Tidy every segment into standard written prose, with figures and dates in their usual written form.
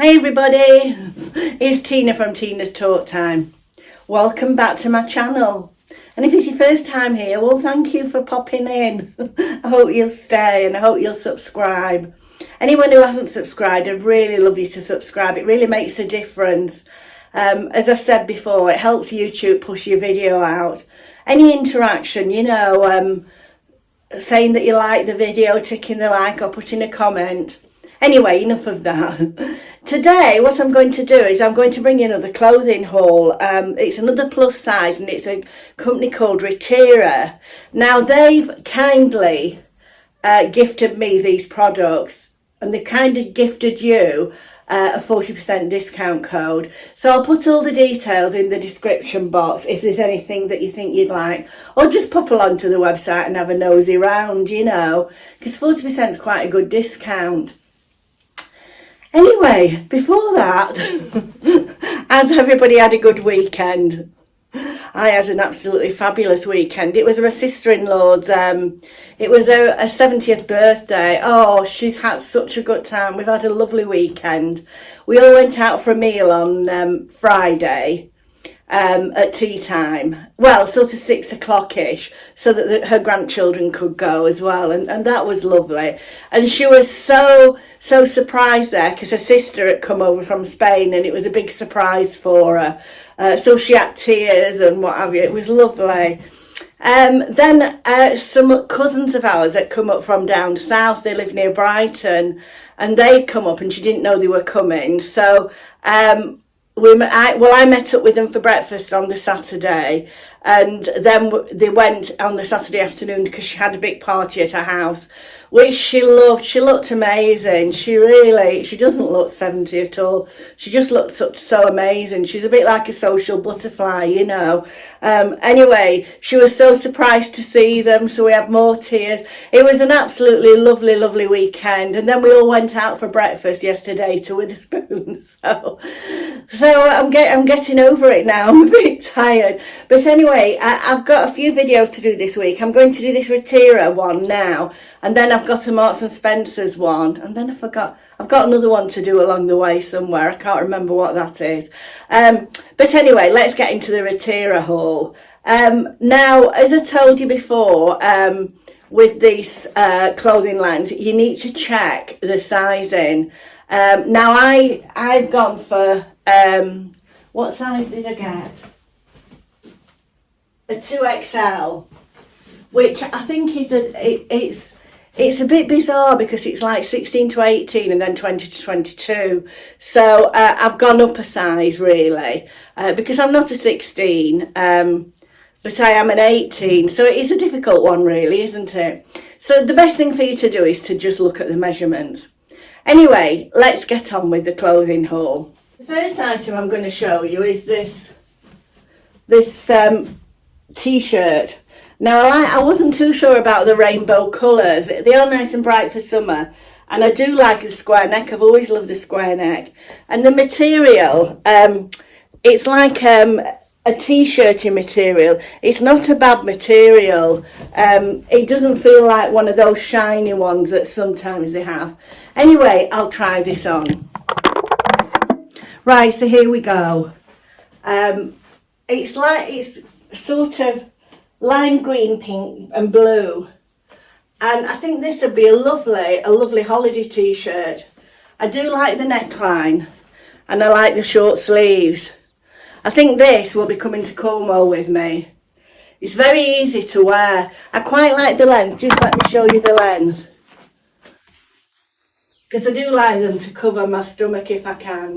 Hey everybody, it's Tina from Tina's Talk Time. Welcome back to my channel. And if it's your first time here, well, thank you for popping in. I hope you'll stay and I hope you'll subscribe. Anyone who hasn't subscribed, I'd really love you to subscribe. It really makes a difference. As I said before, it helps YouTube push your video out. Any interaction, saying that you like the video, ticking the like or putting a comment. Anyway, enough of that. Today, what I'm going to do is I'm going to bring you another clothing haul. It's another plus size and it's a company called Ritera. Now, they've kindly gifted me these products and they kind of gifted you a 40% discount code. So I'll put all the details in the description box if there's anything that you think you'd like. Or just pop along to the website and have a nosy round, because 40% is quite a good discount. Anyway, before that, as everybody had a good weekend, I had an absolutely fabulous weekend. It was my sister-in-law's, it was her 70th birthday. Oh, she's had such a good time. We've had a lovely weekend. We all went out for a meal on Friday. At tea time, well, sort of 6 o'clock-ish, so that her grandchildren could go as well, and that was lovely. And she was so surprised there because her sister had come over from Spain and it was a big surprise for her, so she had tears and what have you. It was lovely. Then some cousins of ours that come up from down south, they live near Brighton, and they'd come up and she didn't know they were coming, so I met up with them for breakfast on the Saturday, and then they went on the Saturday afternoon because she had a big party at her house, which she loved. She looked amazing. She doesn't look 70 at all. She just looked so amazing. She's a bit like a social butterfly, Anyway, she was so surprised to see them, so we had more tears. It was an absolutely lovely, lovely weekend, and then we all went out for breakfast yesterday to Witherspoons. So I'm getting over it now. I'm a bit tired, but anyway, I've got a few videos to do this week. I'm going to do this Ritera one now, and then I've got a Marks and Spencer's one, and then I've got another one to do along the way somewhere. I can't remember what that is. But anyway, let's get into the Ritera haul. Now, as I told you before, with these clothing lines, you need to check the sizing. Now, I've gone for, what size did I get? A 2XL, which I think is it's a bit bizarre because it's like 16 to 18 and then 20 to 22. So I've gone up a size really, because I'm not a 16, but I am an 18. So it is a difficult one really, isn't it? So the best thing for you to do is to just look at the measurements. Anyway, let's get on with the clothing haul. The first item I'm going to show you is this t-shirt. Now, I wasn't too sure about the rainbow colours. They are nice and bright for summer, and I do like the square neck. I've always loved a square neck. And the material, it's like a t-shirty material. It's not a bad material. It doesn't feel like one of those shiny ones that sometimes they have. Anyway, I'll try this on. Right, so here we go. It's sort of lime green, pink and blue, and I think this would be a lovely holiday t-shirt. I do like the neckline and I like the short sleeves. I think this will be coming to Cornwall with me. It's very easy to wear. I quite like the length. Just let me show you the length, because I do like them to cover my stomach if I can,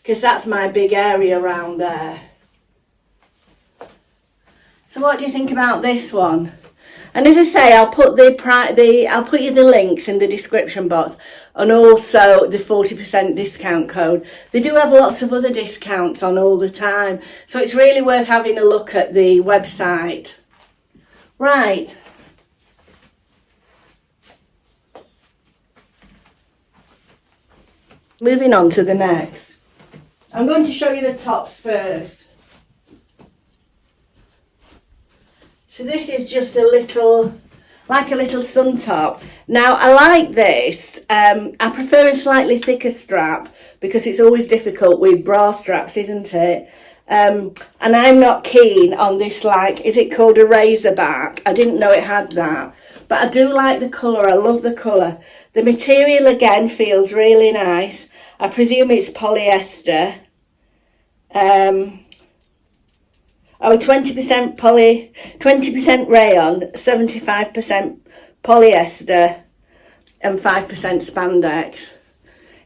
because that's my big area around there. So what do you think about this one? And as I say, I'll put you the links in the description box, and also the 40% discount code. They do have lots of other discounts on all the time, so it's really worth having a look at the website. Right. Moving on to the next. I'm going to show you the tops first. So this is just a little like a little sun top. Now I like this. I prefer a slightly thicker strap because it's always difficult with bra straps, isn't it? And I'm not keen on this, like, is it called a razorback? I didn't know it had that, but I do like the colour. I love the colour. The material again feels really nice. I presume it's polyester. 20% 20% rayon, 75% polyester, and 5% spandex.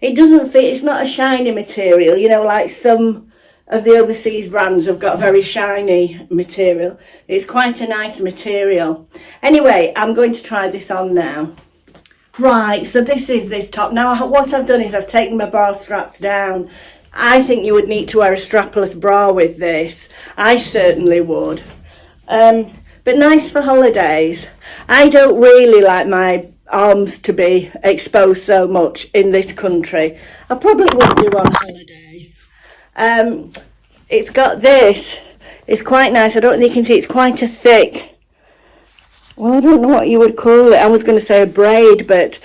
It doesn't fit, it's not a shiny material, you know, like some of the overseas brands have got very shiny material. It's quite a nice material. Anyway, I'm going to try this on now. Right, so this is this top. Now what I've done is I've taken my bra straps down. I think you would need to wear a strapless bra with this. I certainly would. But nice for holidays. I don't really like my arms to be exposed so much in this country. I probably wouldn't do on holiday. It's got this. It's quite nice. I don't think you can see. It's quite a thick. Well, I don't know what you would call it. I was going to say a braid, but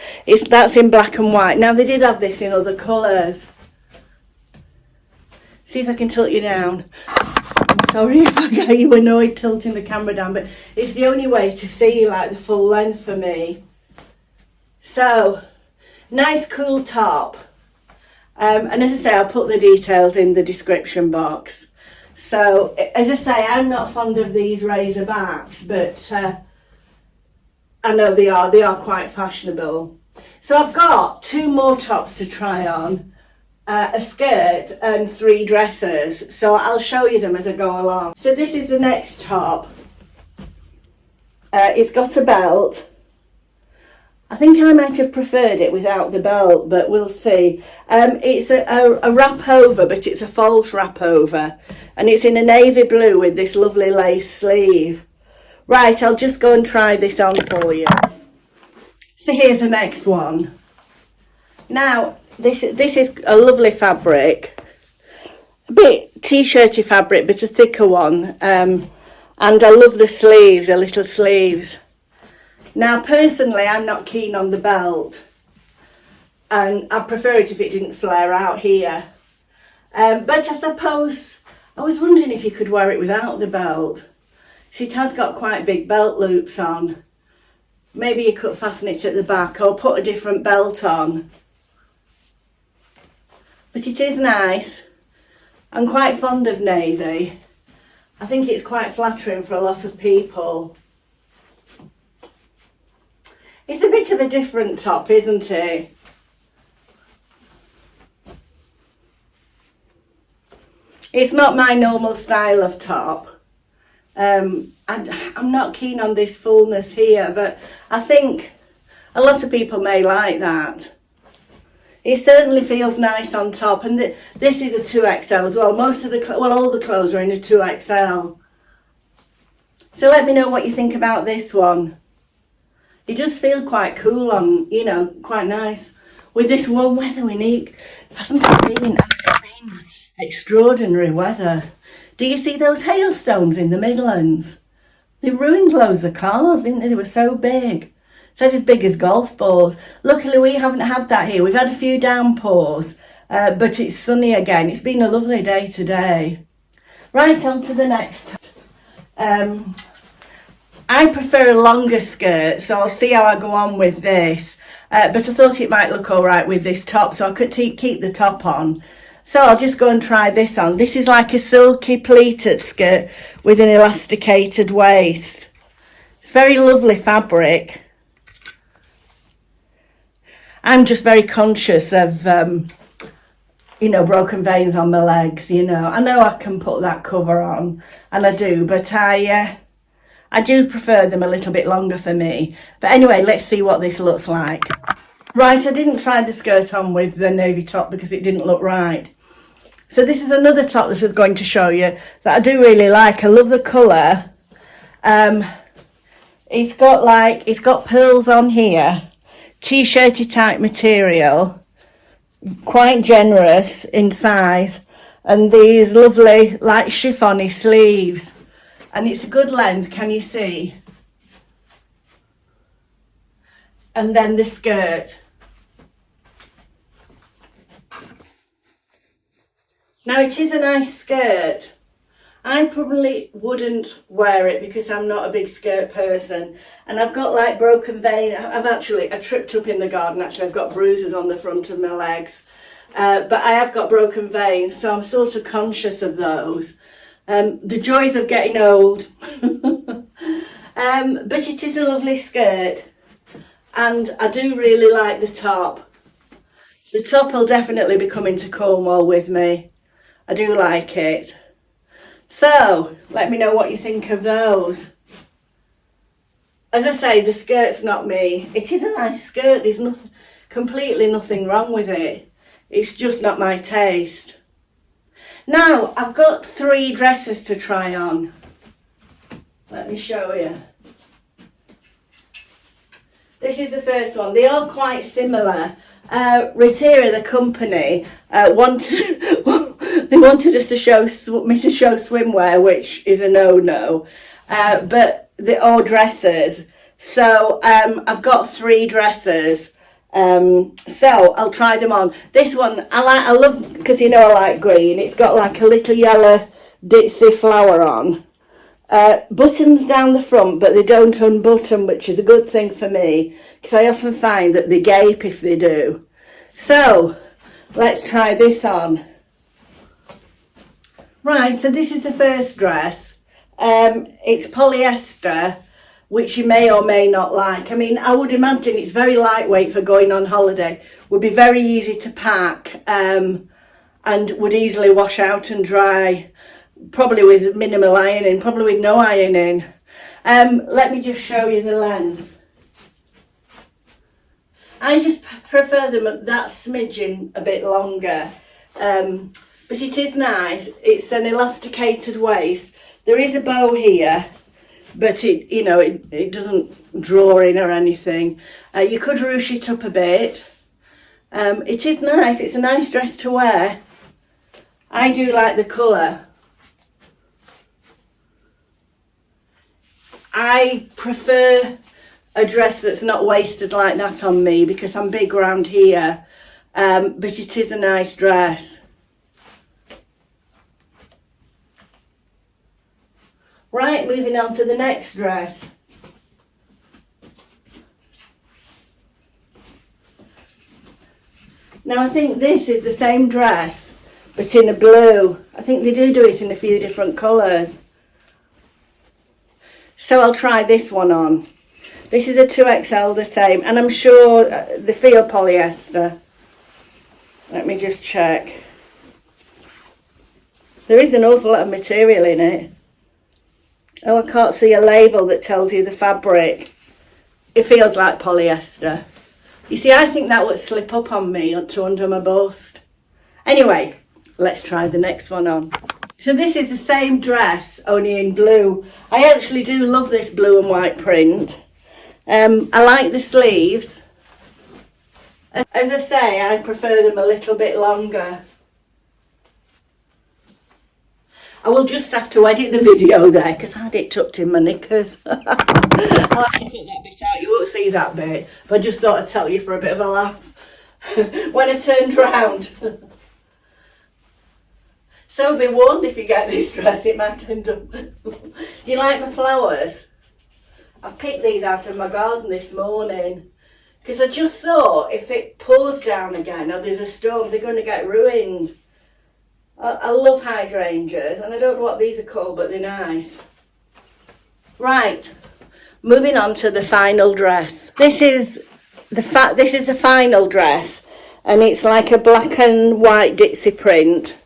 that's in black and white. Now, they did have this in other colours. See if I can tilt you down. I'm sorry if I get you annoyed tilting the camera down, but it's the only way to see like the full length for me. So, nice cool top. And as I say, I'll put the details in the description box. So, as I say, I'm not fond of these razorbacks, but I know they are quite fashionable. So I've got 2 more tops to try on. A skirt and 3 dresses, so I'll show you them as I go along. So this is the next top. It's got a belt. I think I might have preferred it without the belt, but we'll see. It's a wrap over, but it's a false wrap over, and it's in a navy blue with this lovely lace sleeve. Right, I'll just go and try this on for you. So here's the next one. Now, this is a lovely fabric, a bit t-shirty fabric, but a thicker one. And I love the sleeves, the little sleeves. Now, personally, I'm not keen on the belt, and I prefer it if it didn't flare out here. But I suppose I was wondering if you could wear it without the belt. See, it has got quite big belt loops on. Maybe you could fasten it at the back or put a different belt on. But it is nice. I'm quite fond of navy. I think it's quite flattering for a lot of people. It's a bit of a different top, isn't it? It's not my normal style of top. I'm not keen on this fullness here, but I think a lot of people may like that. It certainly feels nice on top, and this is a 2XL as well. All the clothes are in a 2XL. So let me know what you think about this one. It does feel quite cool on, you know, quite nice. With this warm weather we need, hasn't it been extraordinary weather? Do you see those hailstones in the Midlands? They ruined loads of cars, didn't they? They were so big. So as big as golf balls. Luckily we haven't had that here. We've had a few downpours, but it's sunny again. It's been a lovely day today. Right, on to the next. I prefer a longer skirt, so I'll see how I go on with this. But I thought it might look all right with this top, so I could keep the top on. So I'll just go and try this on. This is like a silky pleated skirt with an elasticated waist. It's very lovely fabric. I'm just very conscious of, you know, broken veins on my legs, you know. I know I can put that cover on, and I do, but I do prefer them a little bit longer for me. But anyway, let's see what this looks like. Right, I didn't try the skirt on with the navy top because it didn't look right. So this is another top that I was going to show you that I do really like. I love the colour. It's got pearls on here. T-shirty type material, quite generous in size, and these lovely like chiffony sleeves, and it's a good length. Can you see? and then the skirt. Now it is a nice skirt. I probably wouldn't wear it because I'm not a big skirt person, and I've got like broken vein. I tripped up in the garden actually. I've got bruises on the front of my legs, but I have got broken veins, so I'm sort of conscious of those. The joys of getting old. But it is a lovely skirt, and I do really like the top. The top will definitely be coming to Cornwall with me. I do like it. So, let me know what you think of those. As I say, the skirt's not me. It is a nice skirt. There's completely nothing wrong with it. It's just not my taste. Now, I've got 3 dresses to try on. Let me show you. This is the first one. They are quite similar. Ritera, the company, they wanted us to show me to show swimwear, which is a no-no. But they're all dresses. So I've got 3 dresses. So I'll try them on. This one I love because you know I like green. It's got like a little yellow ditzy flower on. Buttons down the front, but they don't unbutton, which is a good thing for me because I often find that they gape if they do. So let's try this on. Right, so this is the first dress. It's polyester, which you may or may not like. I mean, I would imagine it's very lightweight for going on holiday. Would be very easy to pack, and would easily wash out and dry. Probably with minimal ironing, probably with no ironing. Let me just show you the length. I just prefer them that smidgen a bit longer, but it is nice. It's an elasticated waist. There is a bow here, but it doesn't draw in or anything. You could ruche it up a bit. It is nice. It's a nice dress to wear. I do like the colour. I prefer a dress that's not waisted like that on me because I'm big round here, but it is a nice dress. Right, moving on to the next dress. Now I think this is the same dress, but in a blue. I think they do it in a few different colours. So I'll try this one on. This is a 2XL, the same, and I'm sure they feel polyester. Let me just check. There is an awful lot of material in it. Oh, I can't see a label that tells you the fabric. It feels like polyester. You see, I think that would slip up on me to under my bust. Anyway, let's try the next one on. So this is the same dress, only in blue. I actually do love this blue and white print. I like the sleeves. As I say, I prefer them a little bit longer. I will just have to edit the video there because I had it tucked in my knickers. I'll have to cut that bit out. You won't see that bit, but I just thought I'd tell you for a bit of a laugh when I turned round. So be warned, if you get this dress, it might end up... Do you like my flowers? I've picked these out of my garden this morning because I just thought if it pours down again or there's a storm, they're going to get ruined. I love hydrangeas, and I don't know what these are called, but they're nice. Right, moving on to the final dress. This is the final dress, and it's like a black and white ditzy print.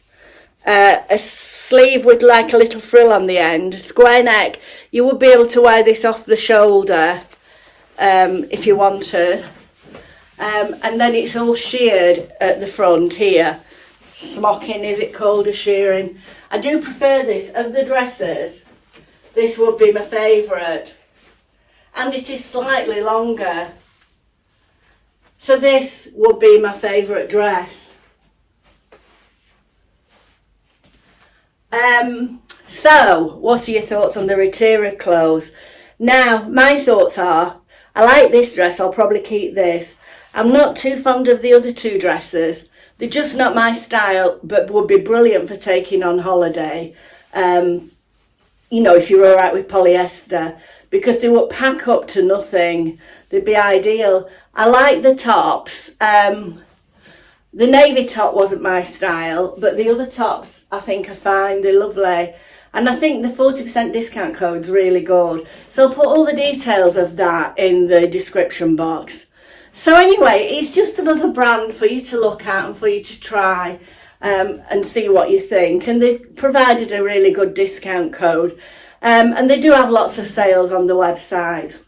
A sleeve with like a little frill on the end, square neck. You would be able to wear this off the shoulder if you wanted, and then it's all sheared at the front here. Smocking, is it called, a shearing? I do prefer this. Of the dresses, this would be my favourite, and it is slightly longer, so this would be my favourite dress. So, what are your thoughts on the Ritera clothes? Now, my thoughts are, I like this dress, I'll probably keep this. I'm not too fond of the other two dresses. They're just not my style, but would be brilliant for taking on holiday. You know, if you're all right with polyester, because they would pack up to nothing. They'd be ideal. I like the tops. The navy top wasn't my style, but the other tops I think are fine. They're lovely. And I think the 40% discount code's really good. So I'll put all the details of that in the description box. So anyway, it's just another brand for you to look at and for you to try and see what you think. And they've provided a really good discount code. And they do have lots of sales on the website.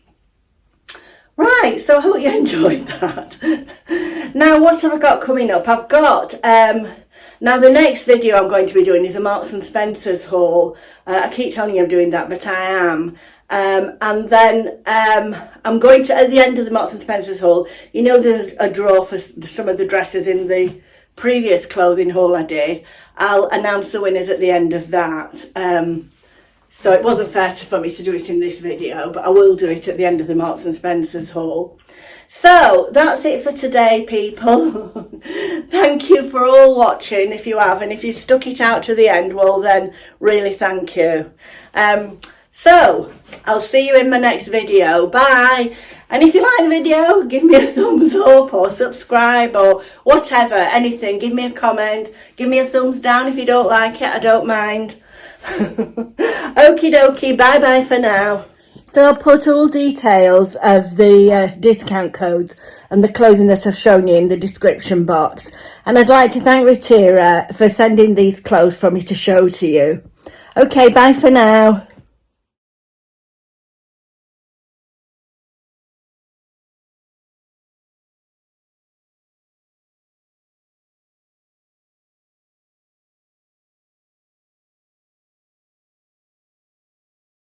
Right, so I hope you enjoyed that. Now, what have I got coming up? I've got... now, the next video I'm going to be doing is a Marks and Spencer's haul. I keep telling you I'm doing that, but I am. And then I'm going to, at the end of the Marks and Spencer's haul, you know there's a draw for some of the dresses in the previous clothing haul I did. I'll announce the winners at the end of that. So it wasn't fair for me to do it in this video, but I will do it at the end of the Marks and Spencer's haul. So that's it for today, people. Thank you for all watching, if you have, and if you stuck it out to the end, well then, really thank you. So I'll see you in my next video. Bye. And if you like the video, give me a thumbs up or subscribe or whatever, anything. Give me a comment. Give me a thumbs down if you don't like it. I don't mind. Okie dokie. Bye bye for now. So I'll put all details of the discount codes and the clothing that I've shown you in the description box. And I'd like to thank Ritera for sending these clothes for me to show to you. Okay, bye for now.